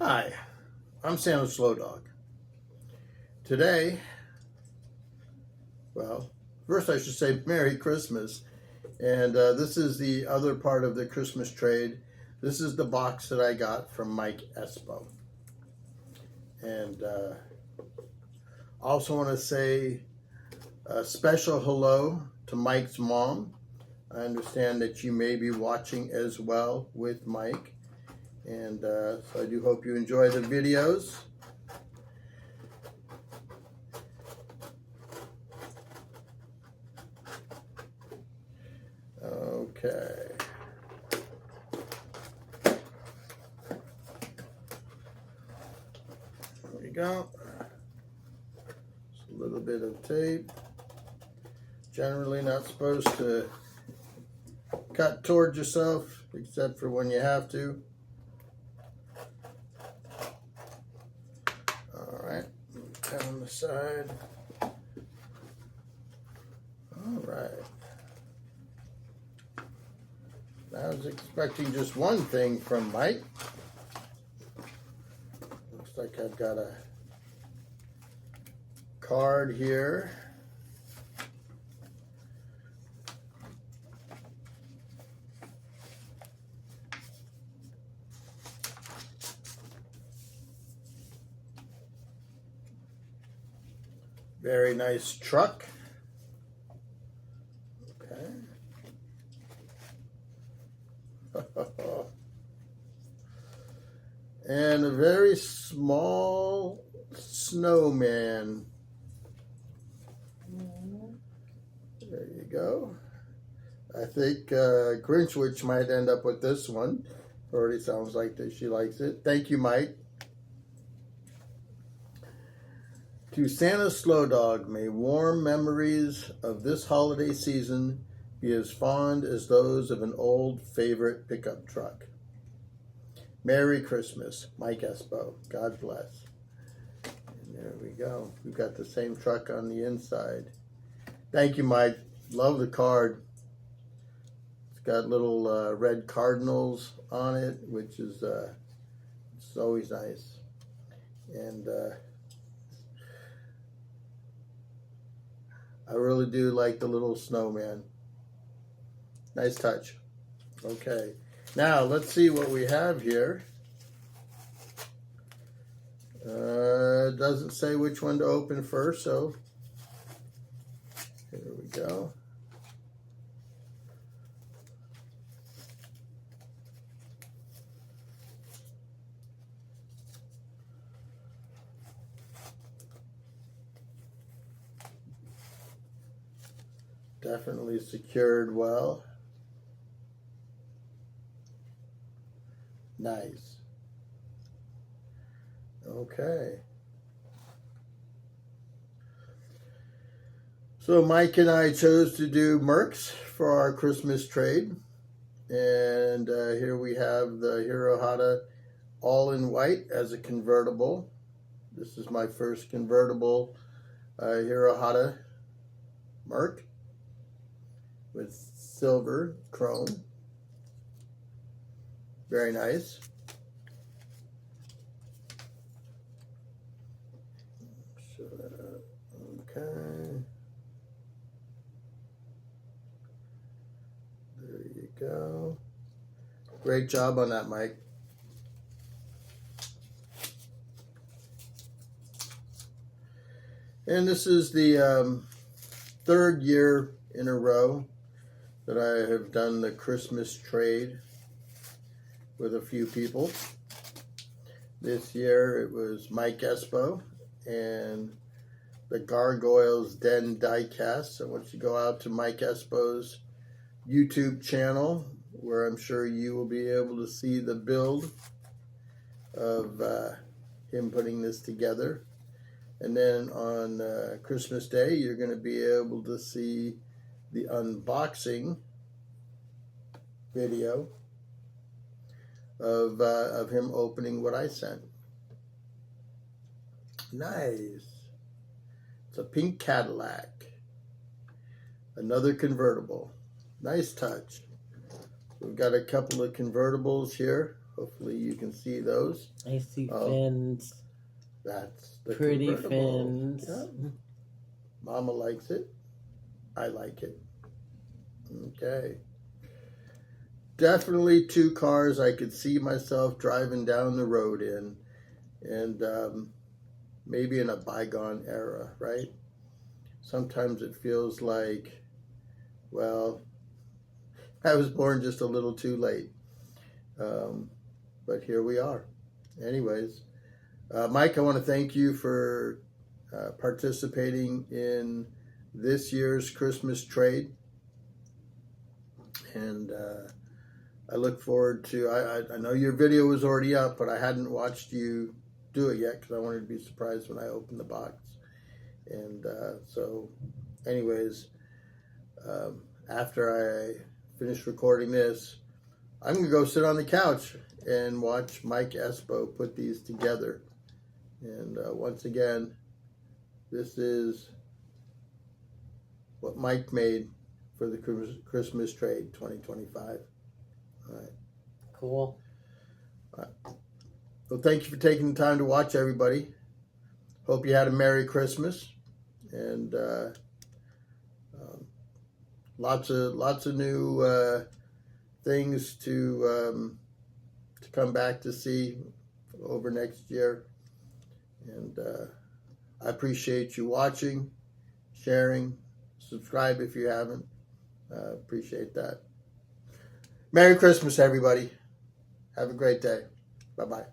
Hi, I'm Santa Slow Dog. Today, well, first I should say Merry Christmas. And this is the other part of the Christmas trade. This is the box that I got from Mike Espo. And also want to say a special hello to Mike's mom. I understand that you may be watching as well with Mike. And so I do hope you enjoy the videos. Okay. There we go. Just a little bit of tape. Generally not supposed to cut towards yourself, except for when you have to. Alright, down the side. Alright. I was expecting just one thing from Mike. Looks like I've got a card here. Very nice truck. Okay. And a very small snowman. There you go. I think Grinchwich might end up with this one. Already sounds like that she likes it. Thank you, Mike. To Santa Slow Dog, may warm memories of this holiday season be as fond as those of an old favorite pickup truck. Merry Christmas, Mike Espo. God bless. And there we go. We've got the same truck on the inside. Thank you, Mike. Love the card. It's got little red cardinals on it, which is it's always nice. And I really do like the little snowman. Nice touch. Okay. Now, let's see what we have here. It doesn't say which one to open first, so here we go. Definitely secured well. Nice. Okay. So Mike and I chose to do Mercs for our Christmas trade. And here we have the Hero Hada all in white as a convertible. This is my first convertible Hero Hada Merc with silver chrome. Very nice. Okay. There you go. Great job on that, Mike. And this is the third year in a row that I have done the Christmas trade with a few people. This year it was Mike Espo and the Gargoyles Den Diecasts. I want you to go out to Mike Espo's YouTube channel, where I'm sure you will be able to see the build of him putting this together. And then on Christmas Day, you're going to be able to see the unboxing video of him opening what I sent. Nice. It's a pink Cadillac. Another convertible. Nice touch. We've got a couple of convertibles here Hopefully you can see those. I see fins. That's the Pretty convertible. fins. Yeah. Mama likes it. I like it. Okay. Definitely two cars I could see myself driving down the road in, and maybe in a bygone era, right? Sometimes it feels like, well, I was born just a little too late. But here we are. Anyways, Mike, I want to thank you for participating in this year's Christmas trade. And I look forward to, I know your video was already up, but I hadn't watched you do it yet because I wanted to be surprised when I opened the box. And so, anyways, after I finish recording this, I'm going to go sit on the couch and watch Mike Espo put these together. And once again, this is what Mike made for the Christmas trade 2025. All right. Cool. All right. Well, thank you for taking the time to watch, everybody. Hope you had a Merry Christmas, and lots of new things to come back to see over next year. And I appreciate you watching, sharing, subscribe if you haven't. Appreciate that. Merry Christmas, everybody. Have a great day. Bye-bye.